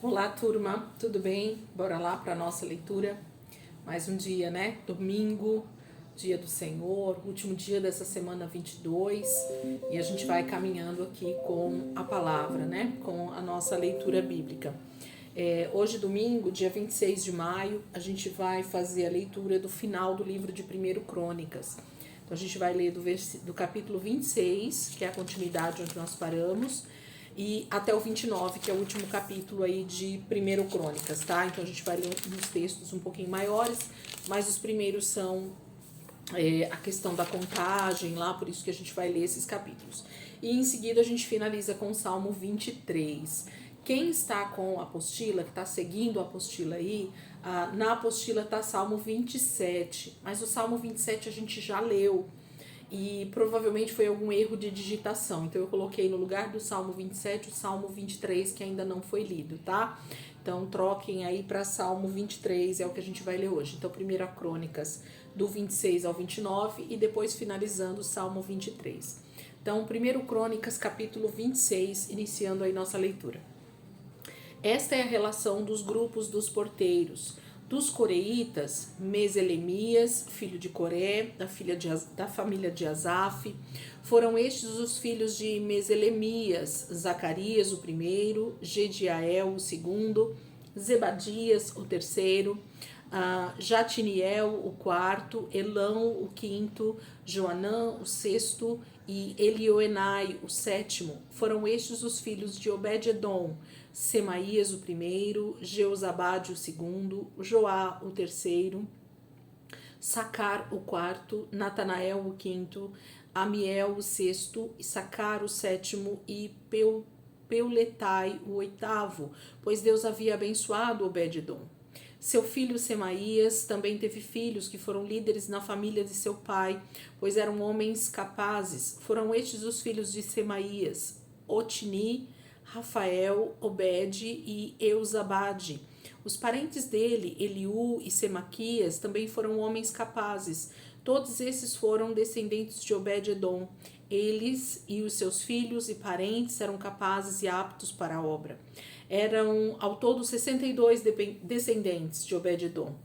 Olá, turma, tudo bem? Bora lá para a nossa leitura. Mais um dia, né? Domingo, dia do Senhor, último dia dessa semana 22, e a gente vai caminhando aqui com a palavra, né? Com a nossa leitura bíblica. Hoje, domingo, dia 26 de maio, a gente vai fazer a leitura do final do livro de 1 Crônicas. Então, a gente vai ler do capítulo 26, que é a continuidade onde nós paramos, e até o 29, que é o último capítulo aí de 1 Crônicas, tá? Então a gente vai ler uns textos um pouquinho maiores, mas os primeiros são a questão da contagem lá, por isso que a gente vai ler esses capítulos. E em seguida a gente finaliza com o Salmo 23. Quem está com a apostila, que está seguindo a apostila aí, na apostila está Salmo 27, mas o Salmo 27 a gente já leu. E provavelmente foi algum erro de digitação. Então eu coloquei no lugar do Salmo 27 o Salmo 23, que ainda não foi lido, tá? Então troquem aí para Salmo 23, é o que a gente vai ler hoje. Então, 1 Crônicas, do 26 ao 29, e depois finalizando o Salmo 23. Então, 1 Crônicas, capítulo 26, iniciando aí nossa leitura. Esta é a relação dos grupos dos porteiros. Dos coreitas, Meselemias, filho de Coré, da família de Asaf. Foram estes os filhos de Meselemias: Zacarias, o primeiro, Jediael, o segundo, Zebadias, o terceiro, Jatiniel, o quarto, Elão, o quinto, Joanã, o sexto, e Elioenai, o sétimo. Foram estes os filhos de Obed-edom: Semaías, o primeiro, Jeozabade, o segundo, Joá, o terceiro, Sacar, o quarto, Natanael, o quinto, Amiel, o sexto, Issacar, o sétimo, e Peuletai, o oitavo, pois Deus havia abençoado Obed-edom. Seu filho Semaías também teve filhos que foram líderes na família de seu pai, pois eram homens capazes. Foram estes os filhos de Semaías: Otni, Rafael, Obed e Eusabade. Os parentes dele, Eliú e Semaquias, também foram homens capazes. Todos esses foram descendentes de Obed-edom. Eles e os seus filhos e parentes eram capazes e aptos para a obra. Eram ao todo 62 descendentes de Obed-edom.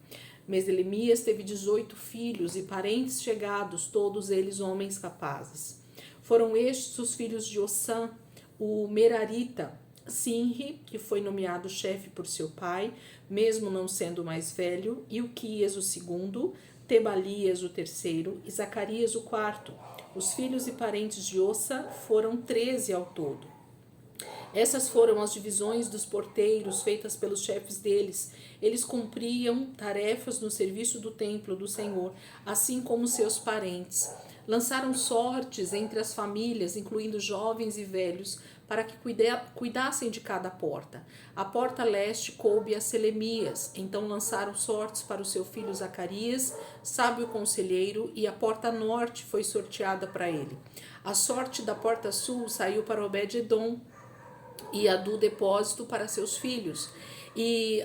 Meselemias teve 18 filhos e parentes chegados, todos eles homens capazes. Foram estes os filhos de Ossã, o Merarita, Sinri, que foi nomeado chefe por seu pai, mesmo não sendo o mais velho, e Uquias, o segundo, Tebalias, o terceiro, e Zacarias, o quarto. Os filhos e parentes de Ossa foram 13 ao todo. Essas foram as divisões dos porteiros feitas pelos chefes deles. Eles cumpriam tarefas no serviço do templo do Senhor, assim como seus parentes. Lançaram sortes entre as famílias, incluindo jovens e velhos, para que cuidassem de cada porta. A porta leste coube a Selemias. Então lançaram sortes para o seu filho Zacarias, sábio conselheiro, e a porta norte foi sorteada para ele. A sorte da porta sul saiu para Obed-edom, e a do depósito para seus filhos. E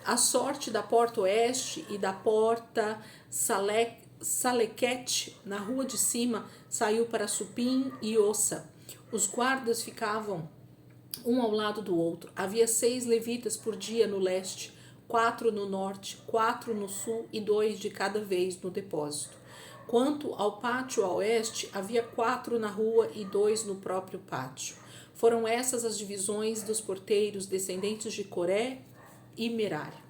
a sorte da porta oeste e da porta Salequete, na rua de cima, saiu para Supim e Ossa. Os guardas ficavam um ao lado do outro. Havia 6 levitas por dia no leste, 4 no norte, 4 no sul e 2 de cada vez no depósito. Quanto ao pátio a oeste, havia 4 na rua e 2 no próprio pátio. Foram essas as divisões dos porteiros descendentes de Coré e Merari.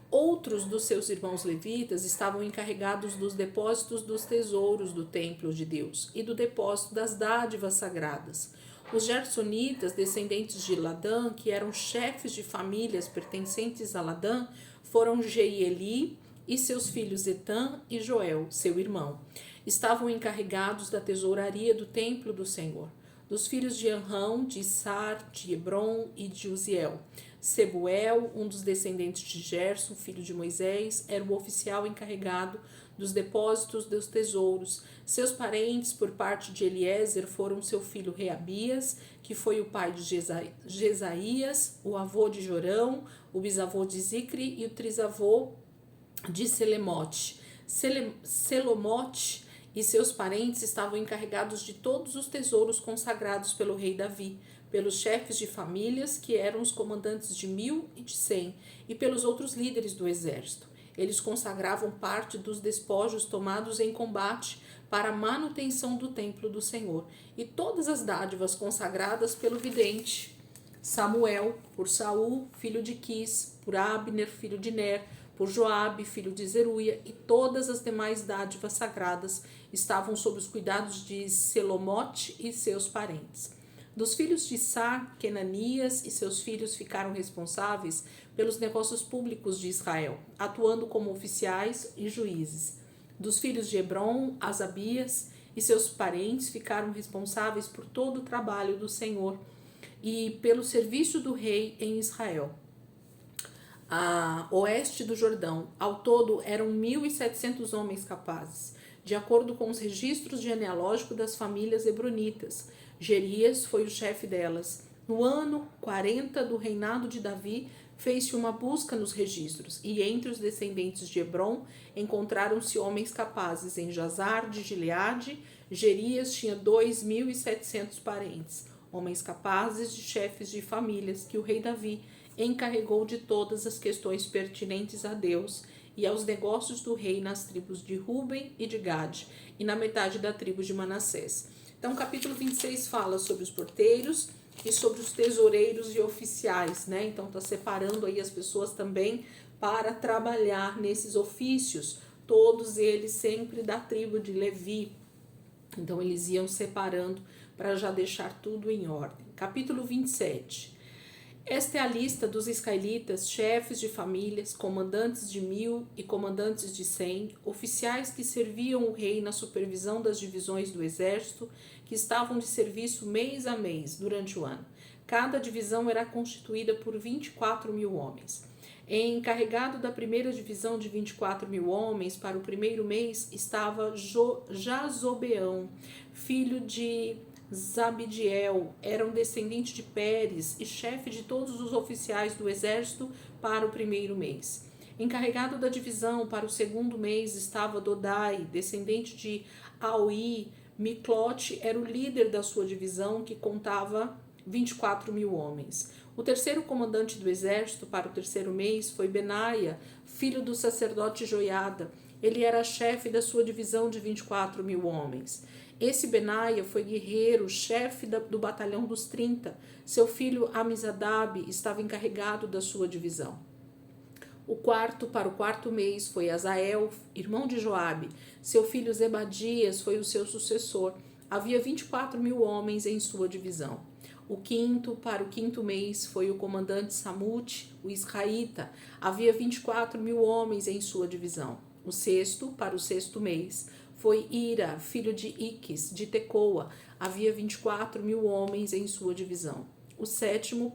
Outros dos seus irmãos levitas estavam encarregados dos depósitos dos tesouros do templo de Deus e do depósito das dádivas sagradas. Os gersonitas, descendentes de Ladã, que eram chefes de famílias pertencentes a Ladã, foram Jeieli e seus filhos Etã e Joel, seu irmão. Estavam encarregados da tesouraria do templo do Senhor. Dos filhos de Anrão, de Sar, de Hebron e de Uziel. Sebuel, um dos descendentes de Gerson, filho de Moisés, era o oficial encarregado dos depósitos dos tesouros. Seus parentes, por parte de Eliezer, foram seu filho Reabias, que foi o pai de Jesaías, o avô de Jorão, o bisavô de Zicri e o trisavô de Selemote. Selomote e seus parentes estavam encarregados de todos os tesouros consagrados pelo rei Davi, pelos chefes de famílias, que eram os comandantes de 1000 e de 100, e pelos outros líderes do exército. Eles consagravam parte dos despojos tomados em combate para a manutenção do templo do Senhor, e todas as dádivas consagradas pelo vidente Samuel, por Saul, filho de Quis, por Abner, filho de Ner, por Joabe, filho de Zeruia, e todas as demais dádivas sagradas estavam sob os cuidados de Selomote e seus parentes. Dos filhos de Sar, Kenanias e seus filhos ficaram responsáveis pelos negócios públicos de Israel, atuando como oficiais e juízes. Dos filhos de Hebron, Asabias e seus parentes ficaram responsáveis por todo o trabalho do Senhor e pelo serviço do rei em Israel. A oeste do Jordão, ao todo eram 1.700 homens capazes, de acordo com os registros genealógicos das famílias hebronitas. Gerias foi o chefe delas. No ano 40 do reinado de Davi, fez-se uma busca nos registros, e entre os descendentes de Hebron encontraram-se homens capazes. Em Jazar de Gileade, Gerias tinha 2.700 parentes, homens capazes de chefes de famílias que o rei Davi encarregou de todas as questões pertinentes a Deus e aos negócios do rei nas tribos de Ruben e de Gade, e na metade da tribo de Manassés. Então, o capítulo 26 fala sobre os porteiros e sobre os tesoureiros e oficiais, né? Então, está separando aí as pessoas também para trabalhar nesses ofícios, todos eles sempre da tribo de Levi. Então, eles iam separando para já deixar tudo em ordem. Capítulo 27. Esta é a lista dos israelitas, chefes de famílias, comandantes de 1000 e comandantes de 100, oficiais que serviam o rei na supervisão das divisões do exército, que estavam de serviço mês a mês durante o ano. Cada divisão era constituída por 24.000 homens. Encarregado da primeira divisão de 24.000 homens para o primeiro mês estava Jazobeão, filho de Zabdiel, era um descendente de Pérez e chefe de todos os oficiais do exército para o primeiro mês. Encarregado da divisão para o segundo mês estava Dodai, descendente de Aui. Miclote era o líder da sua divisão, que contava 24.000 homens. O terceiro comandante do exército para o terceiro mês foi Benaia, filho do sacerdote Joiada. Ele era chefe da sua divisão de 24.000 homens. Esse Benaia foi guerreiro, chefe do batalhão dos 30. Seu filho Amizadab estava encarregado da sua divisão. Para o quarto mês foi Azael, irmão de Joabe. Seu filho Zebadias foi o seu sucessor. Havia 24.000 homens em sua divisão. Para o quinto mês foi o comandante Samute, o israelita. Havia 24.000 homens em sua divisão. Para o sexto mês foi Ira, filho de Iques, de Tecoa. Havia 24.000 homens em sua divisão.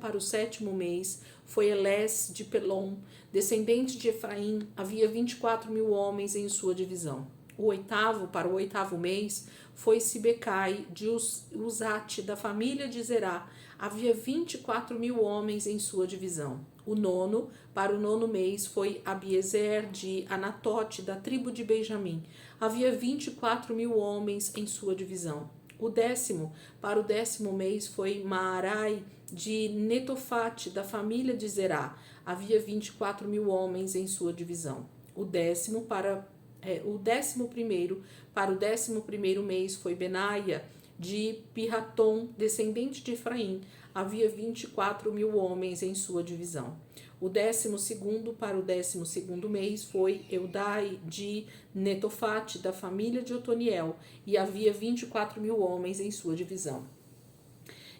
Para o sétimo mês foi Elés de Pelom, descendente de Efraim. Havia 24.000 homens em sua divisão. Para o oitavo mês foi Sibecai de Uzate, da família de Zerá. Havia 24.000 homens em sua divisão. Para o nono mês foi Abiezer de Anatote, da tribo de Benjamim. Havia 24.000 homens em sua divisão. Para o décimo mês foi Maarai de Netofate, da família de Zerá. Havia 24.000 homens em sua divisão. O 11º para o 11º mês foi Benaia de Pirratom, descendente de Efraim. Havia 24.000 homens em sua divisão. O 12º para o 12º mês foi Eudai de Netofate, da família de Otoniel, e havia 24.000 homens em sua divisão.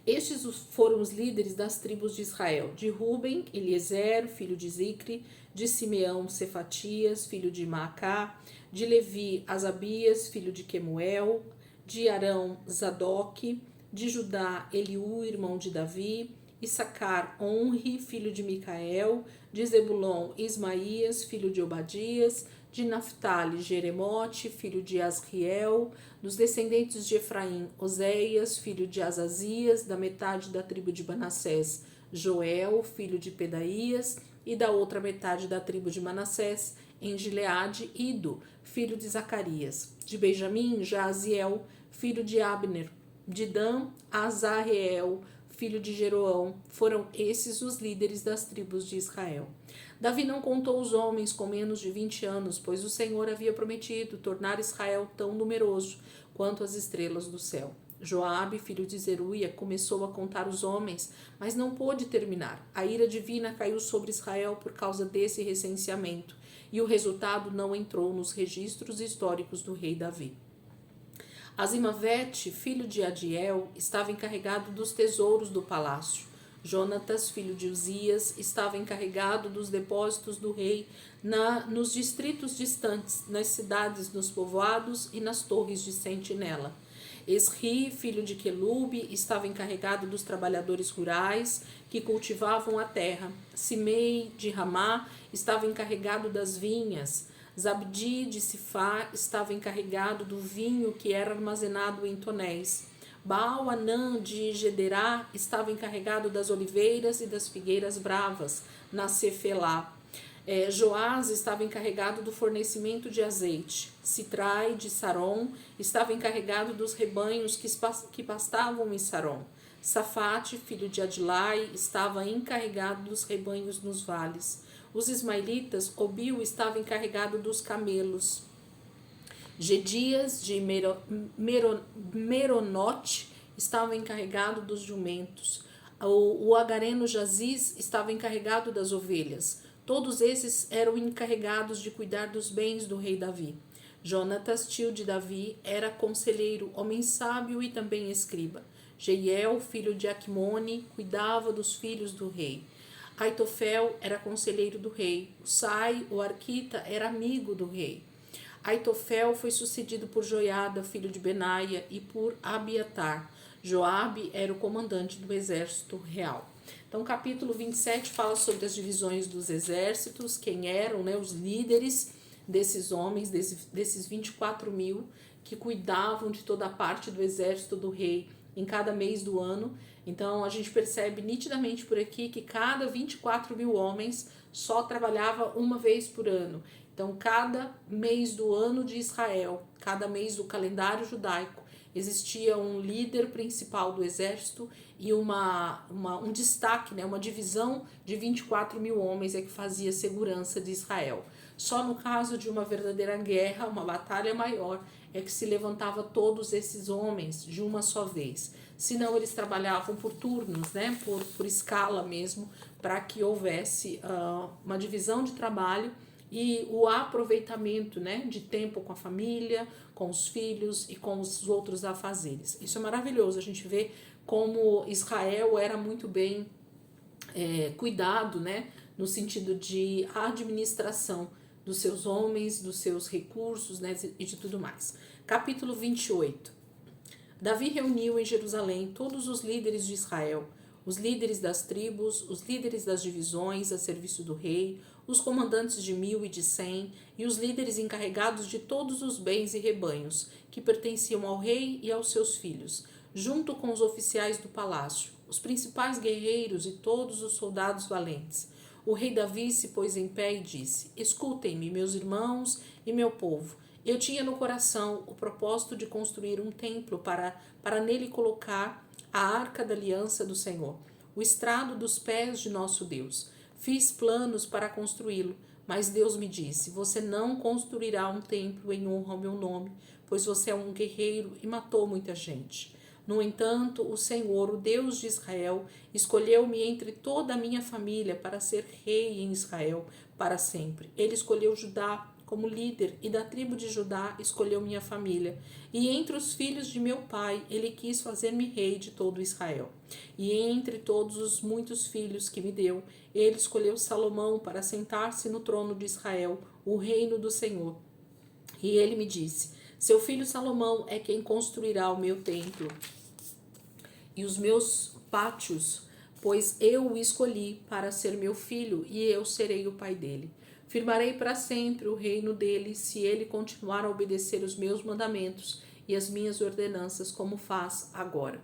Estes foram os líderes das tribos de Israel: de Ruben, Eliezer, filho de Zicre; de Simeão, Cefatias, filho de Maacá; de Levi, Asabias, filho de Quemuel; de Arão, Zadok; de Judá, Eliú, irmão de Davi; Issacar, Onri, filho de Micael; de Zebulon, Ismaías, filho de Obadias; de Naphtali, Jeremote, filho de Asriel; dos descendentes de Efraim, Oséias, filho de Azazias; da metade da tribo de Manassés, Joel, filho de Pedaías; e da outra metade da tribo de Manassés, em Gileade, Ido, filho de Zacarias; de Benjamim, Jaziel, filho de Abner; de Dan, Azareel, filho de Jeroão. Foram esses os líderes das tribos de Israel. Davi não contou os homens com menos de 20 anos, pois o Senhor havia prometido tornar Israel tão numeroso quanto as estrelas do céu. Joabe, filho de Zeruia, começou a contar os homens, mas não pôde terminar. A ira divina caiu sobre Israel por causa desse recenseamento, e o resultado não entrou nos registros históricos do rei Davi. Azimavete, filho de Adiel, estava encarregado dos tesouros do palácio. Jonatas, filho de Uzias, estava encarregado dos depósitos do rei nos distritos distantes, nas cidades, nos povoados e nas torres de sentinela. Esri, filho de Quelube, estava encarregado dos trabalhadores rurais que cultivavam a terra. Simei, de Ramá, estava encarregado das vinhas. Zabdi, de Sifá, estava encarregado do vinho que era armazenado em tonéis. Baal-Anã, de Gederá, estava encarregado das oliveiras e das figueiras bravas, na Cefelá. Joás estava encarregado do fornecimento de azeite. Sitrai, de Saron, estava encarregado dos rebanhos que pastavam em Saron. Safate, filho de Adilai, estava encarregado dos rebanhos nos vales. Os ismaelitas, Obil estava encarregado dos camelos. Gedias, de Meronote, estava encarregado dos jumentos. O agareno Jaziz estava encarregado das ovelhas. Todos esses eram encarregados de cuidar dos bens do rei Davi. Jonatas, tio de Davi, era conselheiro, homem sábio e também escriba. Jeiel, filho de Aquimone, cuidava dos filhos do rei. Aitofel era conselheiro do rei. Sai, o arquita, era amigo do rei. Aitofel foi sucedido por Joiada, filho de Benaia, e por Abiatar. Joabe era o comandante do exército real. Então, o capítulo 27 fala sobre as divisões dos exércitos, quem eram, né, os líderes desses homens, desses 24 mil, que cuidavam de toda a parte do exército do rei em cada mês do ano. Então, a gente percebe nitidamente por aqui que cada 24 mil homens só trabalhava uma vez por ano. Então, cada mês do ano de Israel, cada mês do calendário judaico, existia um líder principal do exército e um destaque, né, uma divisão de 24 mil homens que fazia segurança de Israel. Só no caso de uma verdadeira guerra, uma batalha maior, é que se levantava todos esses homens de uma só vez. Senão eles trabalhavam por turnos, né, por escala mesmo, para que houvesse uma divisão de trabalho e o aproveitamento, né, de tempo com a família, com os filhos e com os outros afazeres. Isso é maravilhoso, a gente vê como Israel era muito bem cuidado, né, no sentido de administração dos seus homens, dos seus recursos, né, e de tudo mais. Capítulo 28. Davi reuniu em Jerusalém todos os líderes de Israel, os líderes das tribos, os líderes das divisões a serviço do rei, os comandantes de 1000 e de 100 e os líderes encarregados de todos os bens e rebanhos que pertenciam ao rei e aos seus filhos, junto com os oficiais do palácio, os principais guerreiros e todos os soldados valentes. O rei Davi se pôs em pé e disse: Escutem-me, meus irmãos e meu povo. Eu tinha no coração o propósito de construir um templo para nele colocar a arca da aliança do Senhor, o estrado dos pés de nosso Deus. Fiz planos para construí-lo, mas Deus me disse: Você não construirá um templo em honra ao meu nome, pois você é um guerreiro e matou muita gente. No entanto, o Senhor, o Deus de Israel, escolheu-me entre toda a minha família para ser rei em Israel para sempre. Ele escolheu Judá como líder e da tribo de Judá escolheu minha família. E entre os filhos de meu pai, ele quis fazer-me rei de todo Israel. E entre todos os muitos filhos que me deu, ele escolheu Salomão para sentar-se no trono de Israel, o reino do Senhor. E ele me disse: Seu filho Salomão é quem construirá o meu templo e os meus pátios, pois eu o escolhi para ser meu filho e eu serei o pai dele. Firmarei para sempre o reino dele se ele continuar a obedecer os meus mandamentos e as minhas ordenanças como faz agora.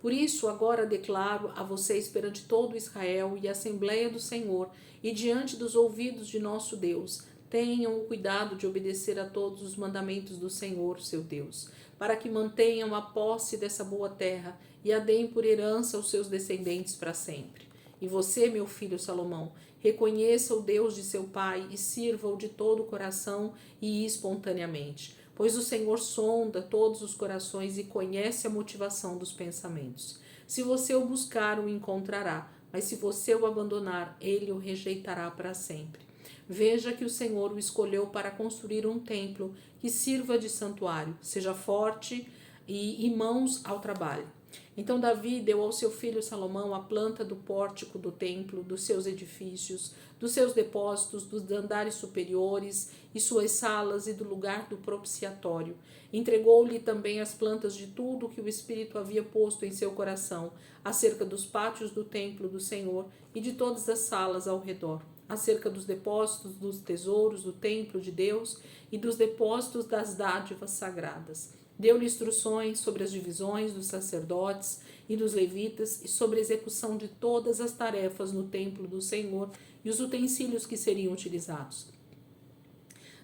Por isso, agora declaro a vocês perante todo Israel e a Assembleia do Senhor e diante dos ouvidos de nosso Deus: tenham o cuidado de obedecer a todos os mandamentos do Senhor, seu Deus, para que mantenham a posse dessa boa terra e a deem por herança aos seus descendentes para sempre. E você, meu filho Salomão, reconheça o Deus de seu pai e sirva-o de todo o coração e espontaneamente, pois o Senhor sonda todos os corações e conhece a motivação dos pensamentos. Se você o buscar, o encontrará, mas se você o abandonar, ele o rejeitará para sempre. Veja que o Senhor o escolheu para construir um templo que sirva de santuário, seja forte e mãos ao trabalho. Então Davi deu ao seu filho Salomão a planta do pórtico do templo, dos seus edifícios, dos seus depósitos, dos andares superiores e suas salas e do lugar do propiciatório. Entregou-lhe também as plantas de tudo que o Espírito havia posto em seu coração, acerca dos pátios do templo do Senhor e de todas as salas ao redor, acerca dos depósitos dos tesouros do templo de Deus e dos depósitos das dádivas sagradas. Deu-lhe instruções sobre as divisões dos sacerdotes e dos levitas e sobre a execução de todas as tarefas no templo do Senhor e os utensílios que seriam utilizados.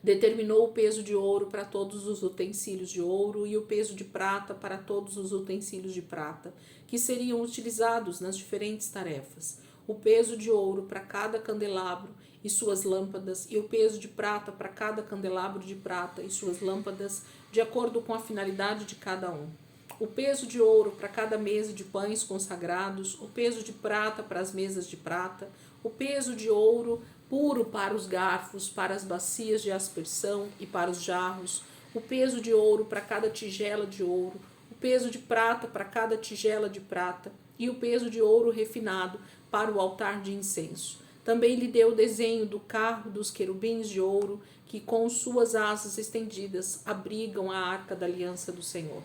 Determinou o peso de ouro para todos os utensílios de ouro e o peso de prata para todos os utensílios de prata, que seriam utilizados nas diferentes tarefas. O peso de ouro para cada candelabro e suas lâmpadas, e o peso de prata para cada candelabro de prata e suas lâmpadas, de acordo com a finalidade de cada um. O peso de ouro para cada mesa de pães consagrados, o peso de prata para as mesas de prata, o peso de ouro puro para os garfos, para as bacias de aspersão e para os jarros, o peso de ouro para cada tigela de ouro, o peso de prata para cada tigela de prata e o peso de ouro refinado para o altar de incenso. Também lhe deu o desenho do carro dos querubins de ouro, que com suas asas estendidas abrigam a arca da aliança do Senhor.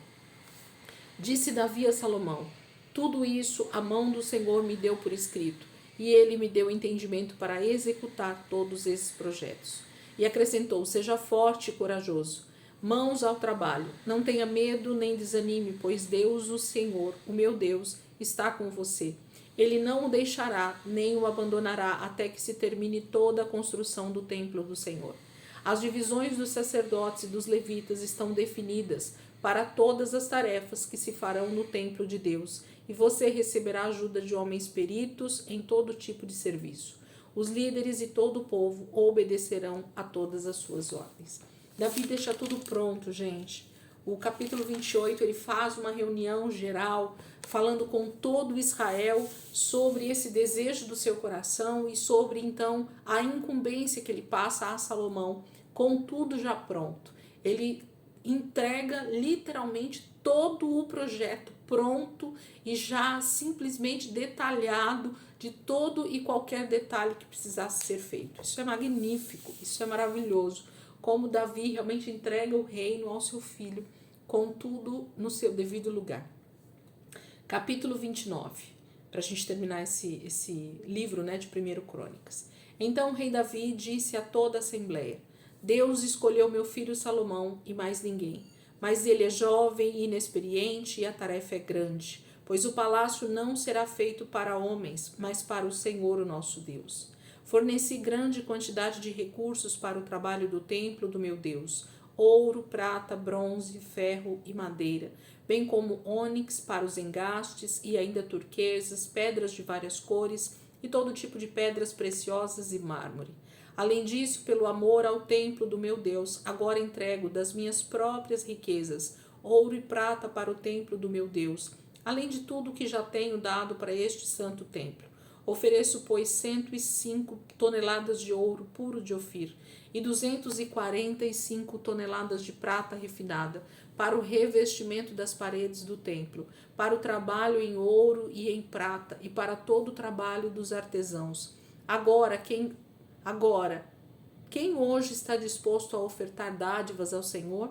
Disse Davi a Salomão: tudo isso a mão do Senhor me deu por escrito, e ele me deu entendimento para executar todos esses projetos. E acrescentou: seja forte e corajoso, mãos ao trabalho, não tenha medo nem desanime, pois Deus, o Senhor, o meu Deus, está com você. Ele não o deixará, nem o abandonará, até que se termine toda a construção do templo do Senhor. As divisões dos sacerdotes e dos levitas estão definidas para todas as tarefas que se farão no templo de Deus, e você receberá ajuda de homens peritos em todo tipo de serviço. Os líderes e todo o povo obedecerão a todas as suas ordens. Davi deixa tudo pronto, gente. O capítulo 28, ele faz uma reunião geral, falando com todo Israel sobre esse desejo do seu coração e sobre, então, a incumbência que ele passa a Salomão, com tudo já pronto. Ele entrega literalmente todo o projeto pronto e já simplesmente detalhado de todo e qualquer detalhe que precisasse ser feito. Isso é magnífico, isso é maravilhoso. Como Davi realmente entrega o reino ao seu filho, com tudo no seu devido lugar. Capítulo 29, para a gente terminar esse livro, né, de 1 Crônicas. Então o rei Davi disse a toda a assembleia: Deus escolheu meu filho Salomão e mais ninguém, mas ele é jovem e inexperiente e a tarefa é grande, pois o palácio não será feito para homens, mas para o Senhor, o nosso Deus. Forneci grande quantidade de recursos para o trabalho do templo do meu Deus: ouro, prata, bronze, ferro e madeira, bem como ônix para os engastes e ainda turquesas, pedras de várias cores e todo tipo de pedras preciosas e mármore. Além disso, pelo amor ao templo do meu Deus, agora entrego das minhas próprias riquezas ouro e prata para o templo do meu Deus, além de tudo que já tenho dado para este santo templo. Ofereço, pois, 105 toneladas de ouro puro de Ofir e 245 toneladas de prata refinada para o revestimento das paredes do templo, para o trabalho em ouro e em prata e para todo o trabalho dos artesãos. Agora, quem hoje está disposto a ofertar dádivas ao Senhor?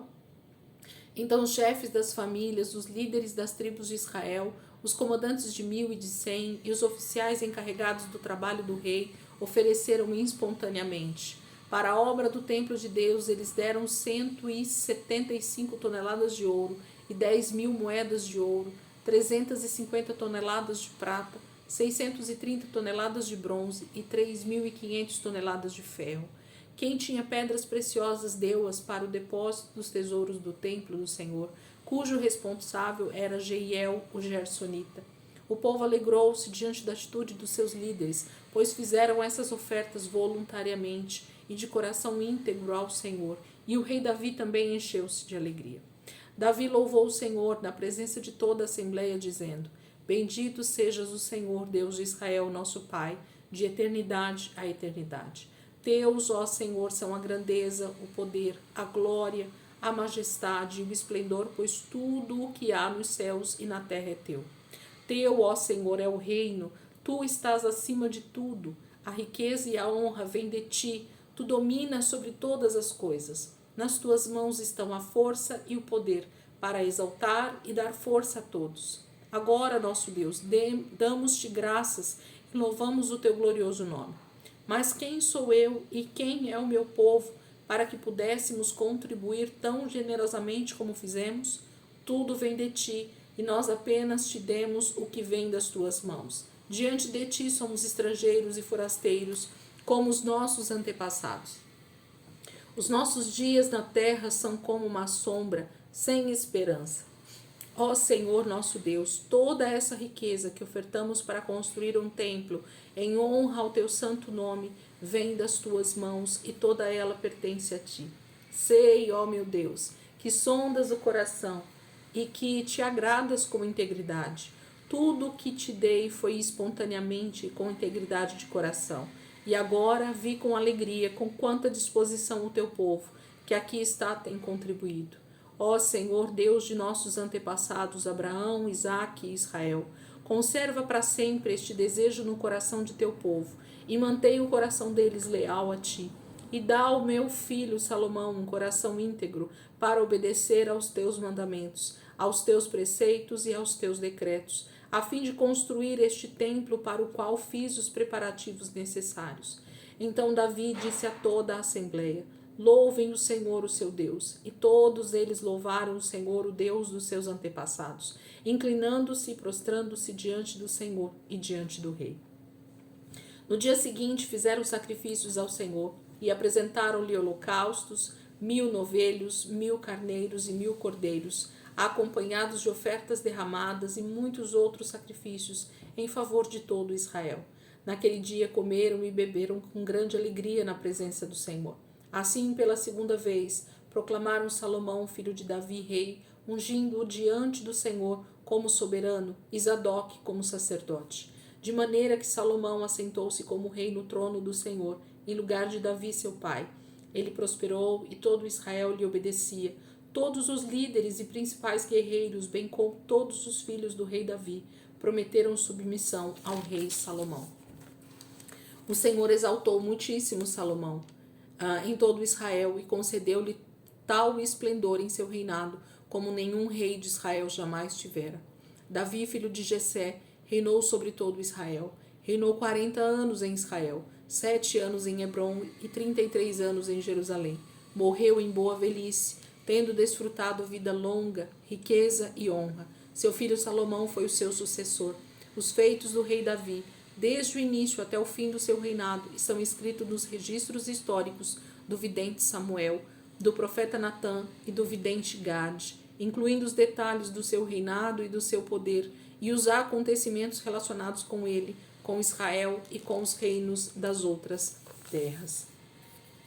Então os chefes das famílias, os líderes das tribos de Israel, os comandantes de 1000 e de 100 e os oficiais encarregados do trabalho do rei ofereceram espontaneamente. Para a obra do templo de Deus, eles deram 175 toneladas de ouro e 10.000 moedas de ouro, 350 toneladas de prata, 630 toneladas de bronze e 3.500 toneladas de ferro. Quem tinha pedras preciosas deu-as para o depósito dos tesouros do templo do Senhor, cujo responsável era Jeiel, o Gersonita. O povo alegrou-se diante da atitude dos seus líderes, pois fizeram essas ofertas voluntariamente e de coração íntegro ao Senhor, e o rei Davi também encheu-se de alegria. Davi louvou o Senhor na presença de toda a assembleia, dizendo: Bendito sejas o Senhor, Deus de Israel, nosso Pai, de eternidade a eternidade. Teus, ó Senhor, são a grandeza, o poder, a glória, a majestade e o esplendor, pois tudo o que há nos céus e na terra é teu. Teu, ó Senhor, é o reino, tu estás acima de tudo. A riqueza e a honra vêm de ti, tu dominas sobre todas as coisas. Nas tuas mãos estão a força e o poder para exaltar e dar força a todos. Agora, nosso Deus, damos-te graças e louvamos o teu glorioso nome. Mas quem sou eu e quem é o meu povo para que pudéssemos contribuir tão generosamente como fizemos? Tudo vem de ti e nós apenas te demos o que vem das tuas mãos. Diante de ti somos estrangeiros e forasteiros, como os nossos antepassados. Os nossos dias na terra são como uma sombra, sem esperança. Ó Senhor nosso Deus, toda essa riqueza que ofertamos para construir um templo em honra ao teu santo nome vem das tuas mãos e toda ela pertence a ti. Sei, ó meu Deus, que sondas o coração e que te agradas com integridade. Tudo o que te dei foi espontaneamente e com integridade de coração. E agora vi com alegria com quanta disposição o teu povo, que aqui está, tem contribuído. Ó Senhor, Deus de nossos antepassados, Abraão, Isaque e Israel, conserva para sempre este desejo no coração de teu povo e mantém o coração deles leal a ti. E dá ao meu filho Salomão um coração íntegro para obedecer aos teus mandamentos, aos teus preceitos e aos teus decretos, a fim de construir este templo para o qual fiz os preparativos necessários. Então Davi disse a toda a assembleia: Louvem o Senhor, o seu Deus. E todos eles louvaram o Senhor, o Deus dos seus antepassados, inclinando-se e prostrando-se diante do Senhor e diante do rei. No dia seguinte fizeram sacrifícios ao Senhor e apresentaram-lhe holocaustos, 1000 novelhos, 1000 carneiros e 1000 cordeiros, acompanhados de ofertas derramadas e muitos outros sacrifícios em favor de todo Israel. Naquele dia comeram e beberam com grande alegria na presença do Senhor. Assim, pela segunda vez, proclamaram Salomão, filho de Davi, rei, ungindo-o diante do Senhor como soberano, e Zadok como sacerdote. De maneira que Salomão assentou-se como rei no trono do Senhor, em lugar de Davi, seu pai. Ele prosperou e todo Israel lhe obedecia. Todos os líderes e principais guerreiros, bem como todos os filhos do rei Davi, prometeram submissão ao rei Salomão. O Senhor exaltou muitíssimo Salomão em todo Israel e concedeu-lhe tal esplendor em seu reinado como nenhum rei de Israel jamais tivera. Davi, filho de Jessé, reinou sobre todo Israel. Reinou 40 anos em Israel, 7 anos em Hebrom e 33 anos em Jerusalém. Morreu em boa velhice, tendo desfrutado vida longa, riqueza e honra. Seu filho Salomão foi o seu sucessor. Os feitos do rei Davi, desde o início até o fim do seu reinado, estão escritos nos registros históricos do vidente Samuel, do profeta Natã e do vidente Gade, incluindo os detalhes do seu reinado e do seu poder e os acontecimentos relacionados com ele, com Israel e com os reinos das outras terras.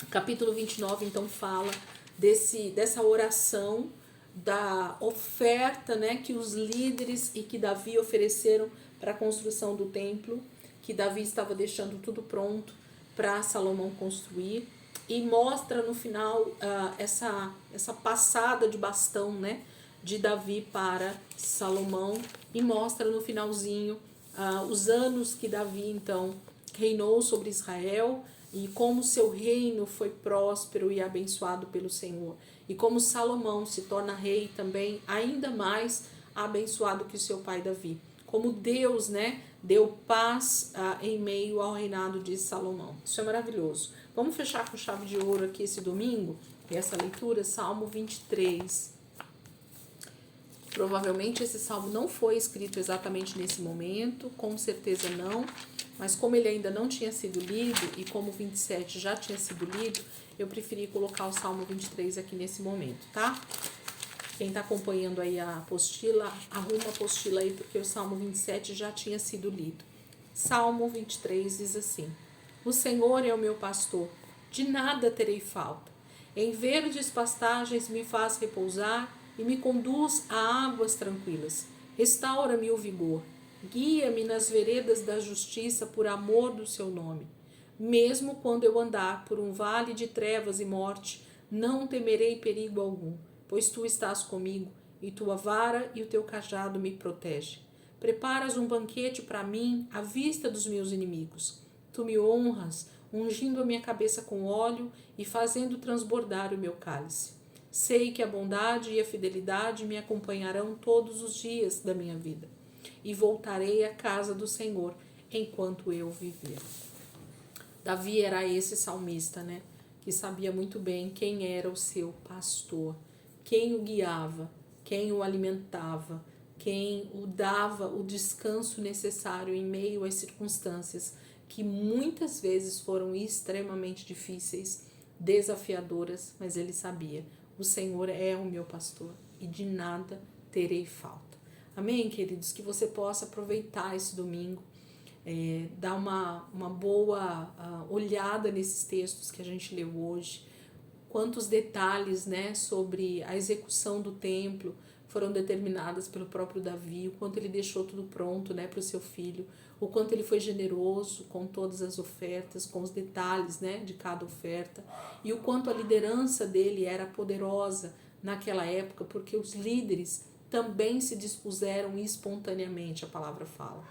Capítulo 29, então, fala dessa oração, da oferta, que os líderes e que Davi ofereceram para a construção do templo, que Davi estava deixando tudo pronto para Salomão construir, e mostra no final essa passada de bastão, de Davi para Salomão, e mostra no finalzinho os anos que Davi então reinou sobre Israel e como seu reino foi próspero e abençoado pelo Senhor, e como Salomão se torna rei também ainda mais abençoado que seu pai Davi, como Deus deu paz em meio ao reinado de Salomão. Isso é maravilhoso. Vamos fechar com chave de ouro aqui esse domingo, e essa leitura, Salmo 23. Provavelmente esse salmo não foi escrito exatamente nesse momento, com certeza não, mas como ele ainda não tinha sido lido e como o 27 já tinha sido lido, eu preferi colocar o Salmo 23 aqui nesse momento, tá? Quem está acompanhando aí a apostila, arruma a apostila aí, porque o Salmo 27 já tinha sido lido. Salmo 23 diz assim: O Senhor é o meu pastor, de nada terei falta. Em verdes pastagens me faz repousar e me conduz a águas tranquilas. Restaura-me o vigor. Guia-me nas veredas da justiça por amor do seu nome. Mesmo quando eu andar por um vale de trevas e morte, não temerei perigo algum, pois tu estás comigo, e tua vara e o teu cajado me protegem. Preparas um banquete para mim à vista dos meus inimigos. Tu me honras, ungindo a minha cabeça com óleo e fazendo transbordar o meu cálice. Sei que a bondade e a fidelidade me acompanharão todos os dias da minha vida, e voltarei à casa do Senhor enquanto eu viver. Davi era esse salmista, né? Que sabia muito bem quem era o seu pastor, quem o guiava, quem o alimentava, quem o dava o descanso necessário em meio às circunstâncias que muitas vezes foram extremamente difíceis, desafiadoras, mas ele sabia: o Senhor é o meu pastor e de nada terei falta. Amém, queridos? Que você possa aproveitar esse domingo, dar uma boa olhada nesses textos que a gente leu hoje. Quantos detalhes, né, sobre a execução do templo foram determinadas pelo próprio Davi, o quanto ele deixou tudo pronto, né, para o seu filho, o quanto ele foi generoso com todas as ofertas, com os detalhes, né, de cada oferta, e o quanto a liderança dele era poderosa naquela época, porque os líderes também se dispuseram espontaneamente, a palavra fala.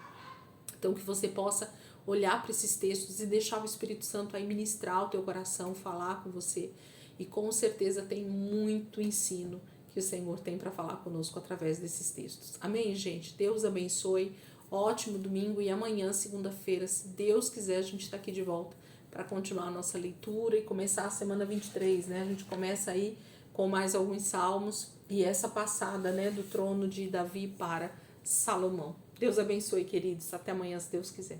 Então, que você possa olhar para esses textos e deixar o Espírito Santo aí ministrar o teu coração, falar com você. E com certeza tem muito ensino que o Senhor tem para falar conosco através desses textos. Amém, gente? Deus abençoe. Ótimo domingo, e amanhã, segunda-feira, se Deus quiser, a gente está aqui de volta para continuar a nossa leitura e começar a semana 23, né? A gente começa aí com mais alguns salmos e essa passada, né, do trono de Davi para Salomão. Deus abençoe, queridos. Até amanhã, se Deus quiser.